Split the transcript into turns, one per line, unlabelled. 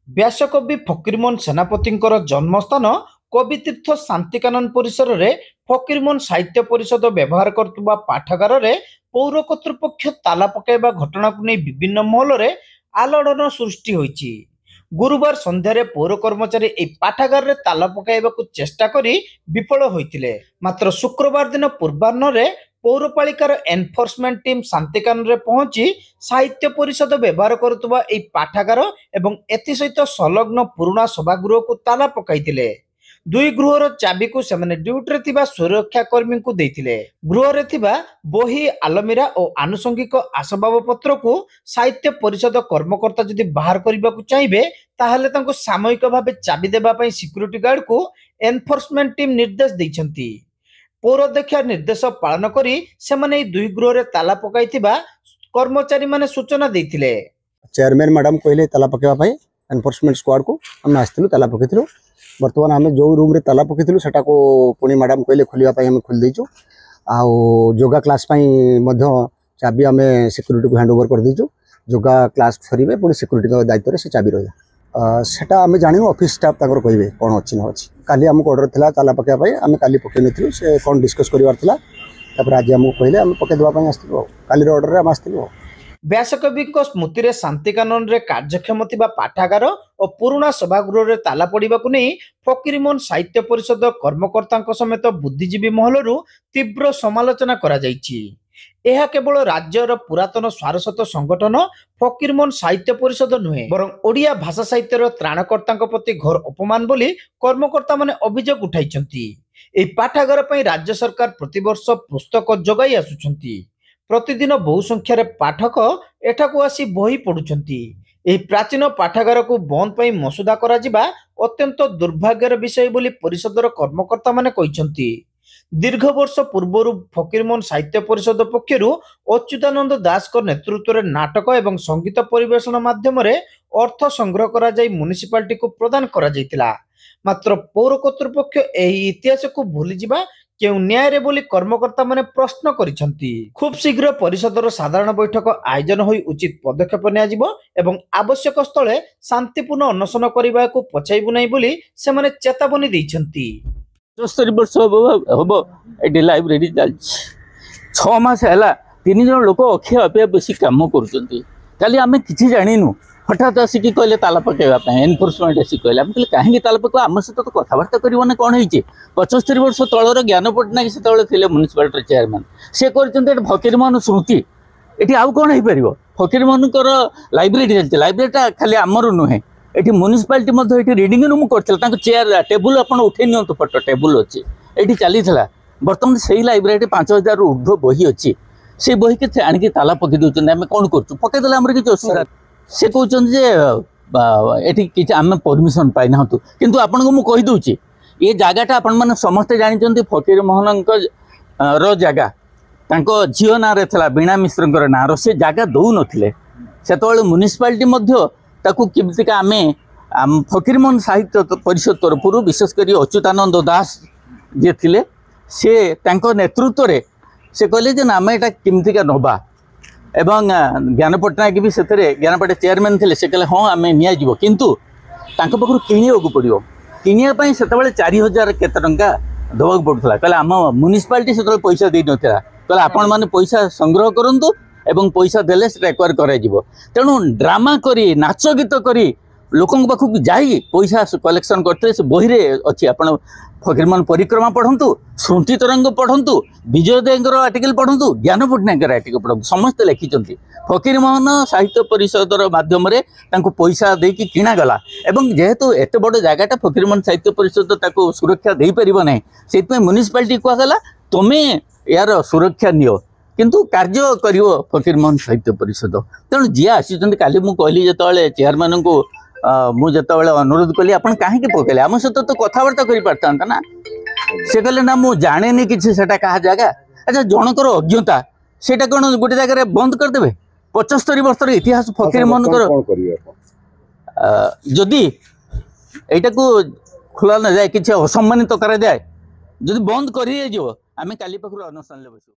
व्यासकवि फकीरमोहन सेनापतिଙ୍କର जन्मस्थान कवितीर्थ शांतिकानन परिसर रे फकीरमोहन साहित्य परिषद व्यवहार करतुबा पाठागार रे पौर कर्तृपक्ष ताला पकाइबा घटना को नहीं विभिन्न महल रे आलोड़न सृष्टि होईची। गुरुवार संध्यारे पौर कर्मचारी ए पाठागार रे ताला पकाइबाकू चेष्टा करी विफल होइतिले। मात्र शुक्रवार दिन पूर्वाह्न रे पौरपालिकार एनफोर्समेंट टीम शांतिकानन रे पहुंची साहित्य परिषद व्यवहार करुवा पाठागार एवं एथि सहित संलग्न पुराणा सभागृह को ताला पकाइतिले। दुई गृहर चाबी को सेमाने ड्यूटी थिबा सुरक्षाकर्मी को देइतिले। गृह रे थिबा बही आलमीरा और आनुषंगिक आसबाब पत्र को साहित्य परिषद कर्मकर्ता जदि बाहर करने को चाहिए ताहले तांको सामयिक भाव चाबी देबा पई सिक्यूरिटी गार्ड को एनफोर्समेंट टीम निर्देश दैछंती। पौराध्यक्ष निर्देश पालन करी सेमाने दुई गृह रे ताला पकाइतिबा कर्मचारी माने सूचना देइतिले।
चेयरमैन मैडम कहले ताला पकेवा पई एनफोर्समेंट स्क्वाड को हम आस्तिलु ताला पकेतिलु। बर्तमान आम जो रूम रे ताला पकेतिलु सेटा को पुणी मैडम कहले खोलिया पई हम खोल देइचु। आ योगा क्लास पई मध्य चाबी आम सिक्यूरिटी को हैंड ओवर कर देइचु। योगा क्लास सरीबे पुणी सिक्यूरिटी दायित्व रे से चाबी रहिला। सेटा आम जानिनु ऑफिस स्टाफ ताकर कहबे कोन अछि न अछि। काली हमको ऑर्डर थिला ताला पकेवा पई आम काली पके नथिलु से कोन डिस्कस करिवार थिला। तापर आज हमको कहले हम पके देबा पई आस्तिलु। काली रे ऑर्डर रे हम आस्तिलु।
व्यासकवि स्मृति रे शांतिकानन रे कार्यक्षम थिबा पाठागार और पुराणा सभागृह रे ताला पड़िबा को नहीं फकीरमोहन साहित्य परिषद कर्मकर्ता समेत बुद्धिजीवी महलरू तीव्र समालोचना करा जायछि। यह केवल राज्यर पुरातन स्वारस्वत संगठन फकीरमोहन साहित्य परिषद नुहे बरं ओडिया भाषा साहित्यर त्राणकर्ता प्रति घोर अपमान बोली कर्मकर्ता माने अभियोग उठाइछंती। एही पाठागार पई राज्य सरकार प्रतिवर्ष पुस्तक जगाई आसुछंती। प्रतिदिन बहु संख्यार पाठक एठाकू आसी बही पढ़ुछंती। एही प्राचीन पाठागार को बंद पई मसुदा करा जिबा अत्यंत दुर्भाग्यर विषय बोली परिषदर कर्मकर्ता माने कहिसंती। दीर्घ वर्ष पूर्व फकीरमोहन साहित्य परिषद पक्षरु अच्युतानंद दास को नेतृत्व में नाटक एवं संगीत परिवेशन माध्यम अर्थ संग्रह करा जाई म्युनिसिपालिटी को प्रदान करा जायतिला। मात्र पौर कर्तृपक्ष एही इतिहास को भूली जिबा केउ न्याय रे बोली कर्मकर्ता माने प्रश्न करिसंती। खूब शीघ्र परिषदर साधारण बैठक आयोजन होई उचित पदक्षेप निया जिवो एवं आवश्यक स्थले शांतिपूर्ण अनशन करिबा को पछाइबु नै बोली से माने चेतावनी दैछंती।
70 वर्ष हम ये लाइब्रेरी चल 6 मास है 3 जन लोक अक्षय अपेक्षा बेसी कम कर आम कि जानु हठात आसिक कहले ताला पकेवा एनफोर्समेंट आसिक कहले आम कहले कहीं ताला पकेवा आम सहित तो कथबार्ता करना कौन हो 75 वर्ष तलर ज्ञान पट्टनायक से म्युनिसिपालिटी चेयरमैन से कर फकीरमोहन स्मृति ये आउ कौन हो पार फकीरमोहन लाइब्रेरी चलती लाइब्रेरीटा खाली आमर नुहे ये म्युनिसिपालिटी रिडिंग रूम कर चेयर टेबुल आप उठे नि फोटो टेबुल अच्छी ये चली बर्तमान से लाइब्रेरी 5000 ऊर्ध्व बही अच्छी से बही के आणिक ताला पकई दूसरे आम कौन कर पकईदे आम कि असुविधा से कहते कि आम परमिशन पाई ना किंतु आपन को मुझे कहीदे ये जगटा आपण मैंने समस्ते जानते फकीरमोहन जगह झील ना बीणा मिश्र ना से जगह दौ नथिले से म्युनिसिपालिटी ताकू केमतिका आम फकीरमोहन साहित्य परिषद तरफ विशेषकर अच्युतानंद दास जे थिले से तांको नेतृत्व रे से कहले जे आम एटा केमतिका नबा एवं ज्ञान पट्टनायक भी से ज्ञान पट्टनायक चेयरमैन थे से कहले हाँ आम नि किंतु तांको पाखरु किणिया पड़ो किणिया से 4000 केते टंका दवाक पड़ुला कहले आम म्युनिसिपालिटी से पैसा दे नथिला कहले आपण माने पैसा संग्रह करंतु एवं पैसा देले से एक्वायर करा जिवो तेणु ड्रामा करी नाच गीत करी लोकन पाखक जाई पैसा कलेक्शन करते से बही रे अच्छी आपण फकीरमोहन परिक्रमा पढ़ंतु स्मृति तरंग पढ़ंतु विजय देंगर आर्टिकल पढ़ंतु ज्ञान पट्टनायक आर्टिकल पढ़ंतु समस्ते लिखिं फकीरमोहन साहित्य परिषदर माध्यम पैसा देकी किणा गला एवं जेहेतु एत बड़ जगटा फकीरमोहन साहित्य परिषद ताको सुरक्षा दे परिबो नै सेति म्युनिसिपालिटी कहला तमे यार सुरक्षा नियो किंतु कार्य करियो फकीरमोहन साहित्य परिषद तेणु जी आसी काली मुझे कहली जो चेयरमैन को मुझे अनुरोध कली आप कहीं पकड़े आम सहित तो कथबार्ता कर ना से कहले ना मुझे जाने कि क्या जगह अच्छा जनकर अज्ञता से कौन गोटे जगह बंद करदे 75 वर्ष इतिहास फकीरमोहन जदि यहाँ को खोला न जाए कि असम्मानित करा जाए जदि बंद कर आम काली पाखु अनुष्ठान बसु।